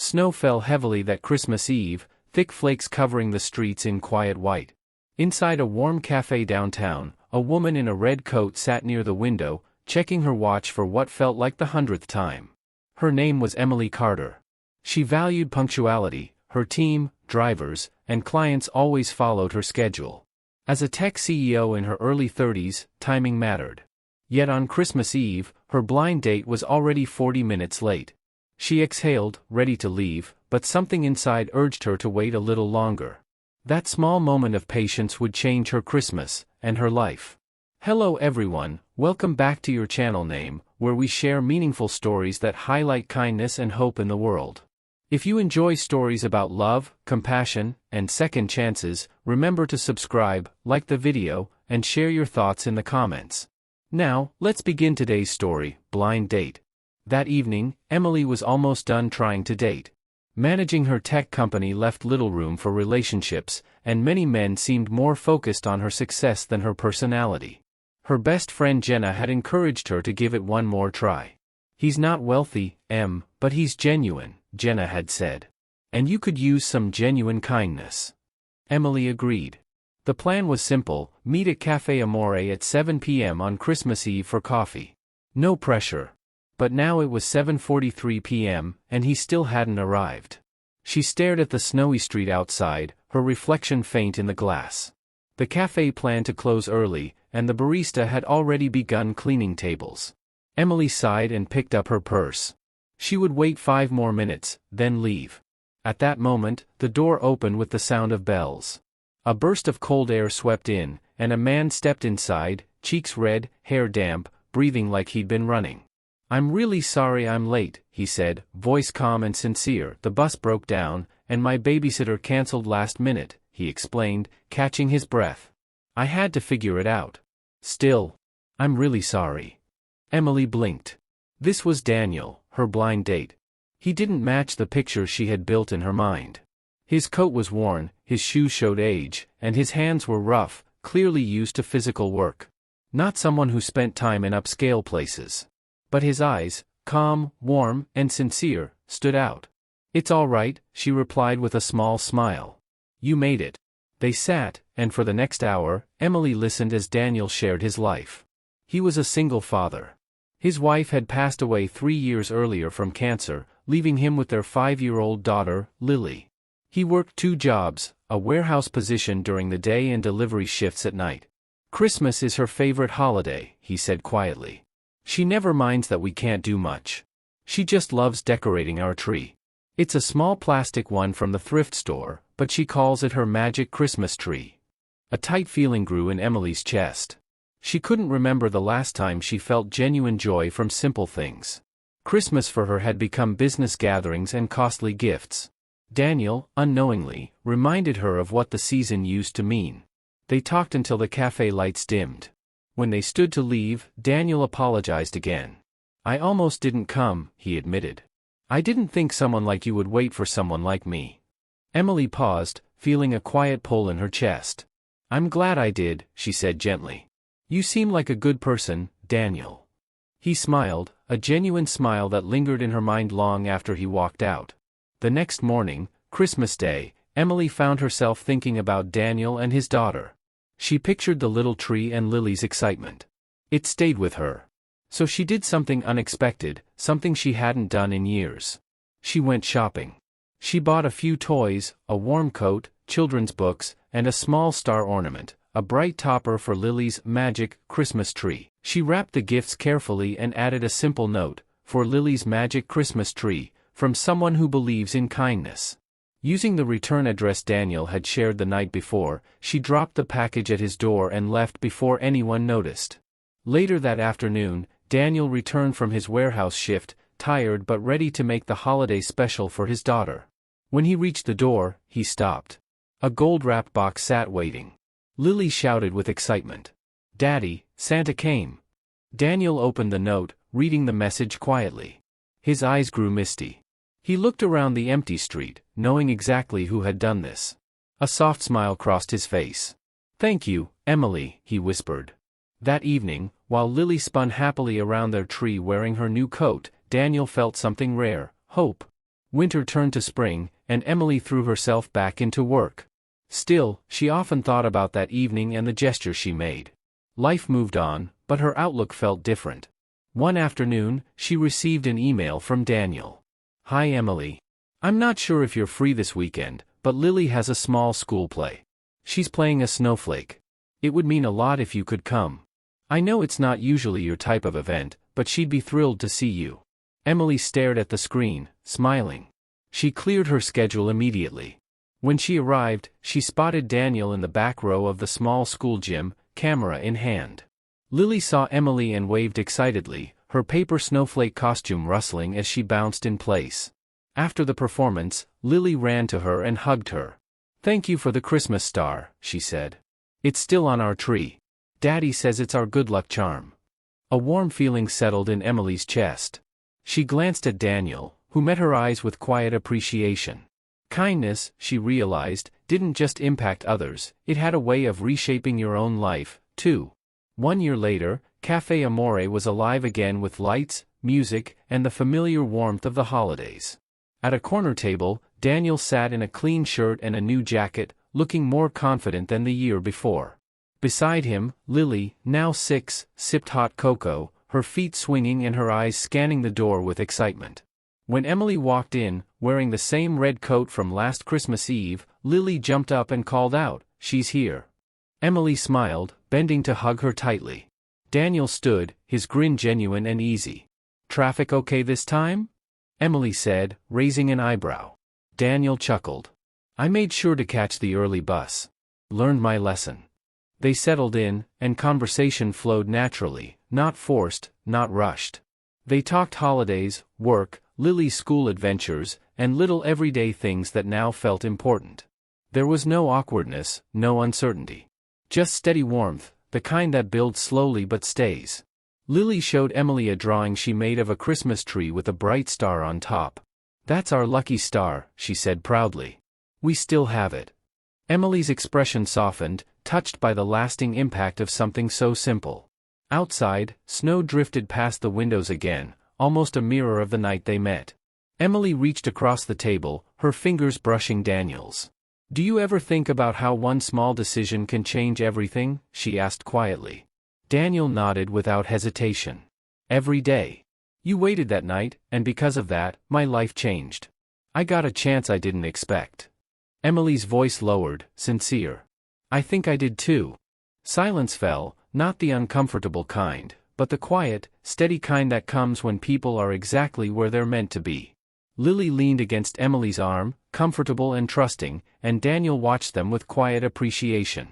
Snow fell heavily that Christmas Eve, thick flakes covering the streets in quiet white. Inside a warm café downtown, a woman in a red coat sat near the window, checking her watch for what felt like the 100th time. Her name was Emily Carter. She valued punctuality. Her team, drivers, and clients always followed her schedule. As a tech CEO in her early 30s, timing mattered. Yet on Christmas Eve, her blind date was already 40 minutes late. She exhaled, ready to leave, but something inside urged her to wait a little longer. That small moment of patience would change her Christmas, and her life. Hello everyone, welcome back to your channel name, where we share meaningful stories that highlight kindness and hope in the world. If you enjoy stories about love, compassion, and second chances, remember to subscribe, like the video, and share your thoughts in the comments. Now, let's begin today's story, Blind Date. That evening, Emily was almost done trying to date. Managing her tech company left little room for relationships, and many men seemed more focused on her success than her personality. Her best friend Jenna had encouraged her to give it one more try. "He's not wealthy, Em, but he's genuine," Jenna had said. "And you could use some genuine kindness." Emily agreed. The plan was simple: meet at Café Amore at 7 p.m. on Christmas Eve for coffee. No pressure. But now it was 7:43 p.m., and he still hadn't arrived. She stared at the snowy street outside, her reflection faint in the glass. The café planned to close early, and the barista had already begun cleaning tables. Emily sighed and picked up her purse. She would wait 5 more minutes, then leave. At that moment, the door opened with the sound of bells. A burst of cold air swept in, and a man stepped inside, cheeks red, hair damp, breathing like he'd been running. "I'm really sorry I'm late," he said, voice calm and sincere. "The bus broke down, and my babysitter canceled last minute," he explained, catching his breath. "I had to figure it out. Still, I'm really sorry." Emily blinked. This was Daniel, her blind date. He didn't match the picture she had built in her mind. His coat was worn, his shoes showed age, and his hands were rough, clearly used to physical work. Not someone who spent time in upscale places. But his eyes, calm, warm, and sincere, stood out. "It's all right," she replied with a small smile. "You made it." They sat, and for the next hour, Emily listened as Daniel shared his life. He was a single father. His wife had passed away 3 years earlier from cancer, leaving him with their 5-year-old daughter, Lily. He worked 2 jobs, a warehouse position during the day and delivery shifts at night. "Christmas is her favorite holiday," he said quietly. "She never minds that we can't do much. She just loves decorating our tree. It's a small plastic one from the thrift store, but she calls it her magic Christmas tree." A tight feeling grew in Emily's chest. She couldn't remember the last time she felt genuine joy from simple things. Christmas for her had become business gatherings and costly gifts. Daniel, unknowingly, reminded her of what the season used to mean. They talked until the cafe lights dimmed. When they stood to leave, Daniel apologized again. "I almost didn't come," he admitted. "I didn't think someone like you would wait for someone like me." Emily paused, feeling a quiet pull in her chest. "I'm glad I did," she said gently. "You seem like a good person, Daniel." He smiled, a genuine smile that lingered in her mind long after he walked out. The next morning, Christmas Day, Emily found herself thinking about Daniel and his daughter. She pictured the little tree and Lily's excitement. It stayed with her. So she did something unexpected, something she hadn't done in years. She went shopping. She bought a few toys, a warm coat, children's books, and a small star ornament, a bright topper for Lily's magic Christmas tree. She wrapped the gifts carefully and added a simple note, "For Lily's magic Christmas tree, from someone who believes in kindness." Using the return address Daniel had shared the night before, she dropped the package at his door and left before anyone noticed. Later that afternoon, Daniel returned from his warehouse shift, tired but ready to make the holiday special for his daughter. When he reached the door, he stopped. A gold-wrapped box sat waiting. Lily shouted with excitement. "Daddy, Santa came." Daniel opened the note, reading the message quietly. His eyes grew misty. He looked around the empty street, knowing exactly who had done this. A soft smile crossed his face. "Thank you, Emily," he whispered. That evening, while Lily spun happily around their tree wearing her new coat, Daniel felt something rare: hope. Winter turned to spring, and Emily threw herself back into work. Still, she often thought about that evening and the gesture she made. Life moved on, but her outlook felt different. One afternoon, she received an email from Daniel. "Hi Emily. I'm not sure if you're free this weekend, but Lily has a small school play. She's playing a snowflake. It would mean a lot if you could come. I know it's not usually your type of event, but she'd be thrilled to see you." Emily stared at the screen, smiling. She cleared her schedule immediately. When she arrived, she spotted Daniel in the back row of the small school gym, camera in hand. Lily saw Emily and waved excitedly, her paper snowflake costume rustling as she bounced in place. After the performance, Lily ran to her and hugged her. "Thank you for the Christmas star," she said. "It's still on our tree. Daddy says it's our good luck charm." A warm feeling settled in Emily's chest. She glanced at Daniel, who met her eyes with quiet appreciation. Kindness, she realized, didn't just impact others, it had a way of reshaping your own life, too. 1 year later, Café Amore was alive again with lights, music, and the familiar warmth of the holidays. At a corner table, Daniel sat in a clean shirt and a new jacket, looking more confident than the year before. Beside him, Lily, now 6, sipped hot cocoa, her feet swinging and her eyes scanning the door with excitement. When Emily walked in, wearing the same red coat from last Christmas Eve, Lily jumped up and called out, "She's here." Emily smiled, bending to hug her tightly. Daniel stood, his grin genuine and easy. "Traffic okay this time?" Emily said, raising an eyebrow. Daniel chuckled. "I made sure to catch the early bus. Learned my lesson." They settled in, and conversation flowed naturally, not forced, not rushed. They talked holidays, work, Lily's school adventures, and little everyday things that now felt important. There was no awkwardness, no uncertainty. Just steady warmth, the kind that builds slowly but stays. Lily showed Emily a drawing she made of a Christmas tree with a bright star on top. "That's our lucky star," she said proudly. "We still have it." Emily's expression softened, touched by the lasting impact of something so simple. Outside, snow drifted past the windows again, almost a mirror of the night they met. Emily reached across the table, her fingers brushing Daniel's. "Do you ever think about how one small decision can change everything?" she asked quietly. Daniel nodded without hesitation. "Every day. You waited that night, and because of that, my life changed. I got a chance I didn't expect." Emily's voice lowered, sincere. "I think I did too." Silence fell, not the uncomfortable kind, but the quiet, steady kind that comes when people are exactly where they're meant to be. Lily leaned against Emily's arm, comfortable and trusting, and Daniel watched them with quiet appreciation.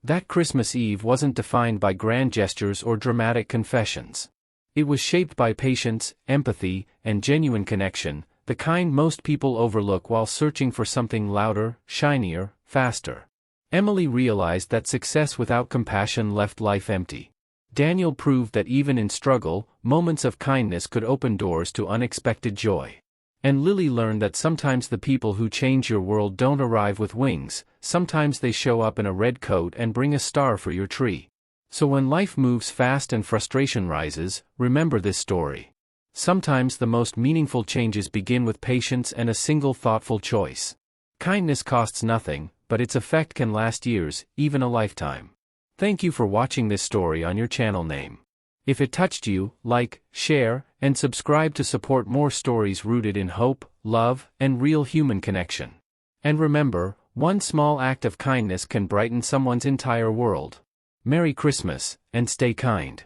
That Christmas Eve wasn't defined by grand gestures or dramatic confessions. It was shaped by patience, empathy, and genuine connection, the kind most people overlook while searching for something louder, shinier, faster. Emily realized that success without compassion left life empty. Daniel proved that even in struggle, moments of kindness could open doors to unexpected joy. And Lily learned that sometimes the people who change your world don't arrive with wings, sometimes they show up in a red coat and bring a star for your tree. So when life moves fast and frustration rises, remember this story. Sometimes the most meaningful changes begin with patience and a single thoughtful choice. Kindness costs nothing, but its effect can last years, even a lifetime. Thank you for watching this story on your channel name. If it touched you, like, share, and subscribe to support more stories rooted in hope, love, and real human connection. And remember, one small act of kindness can brighten someone's entire world. Merry Christmas, and stay kind.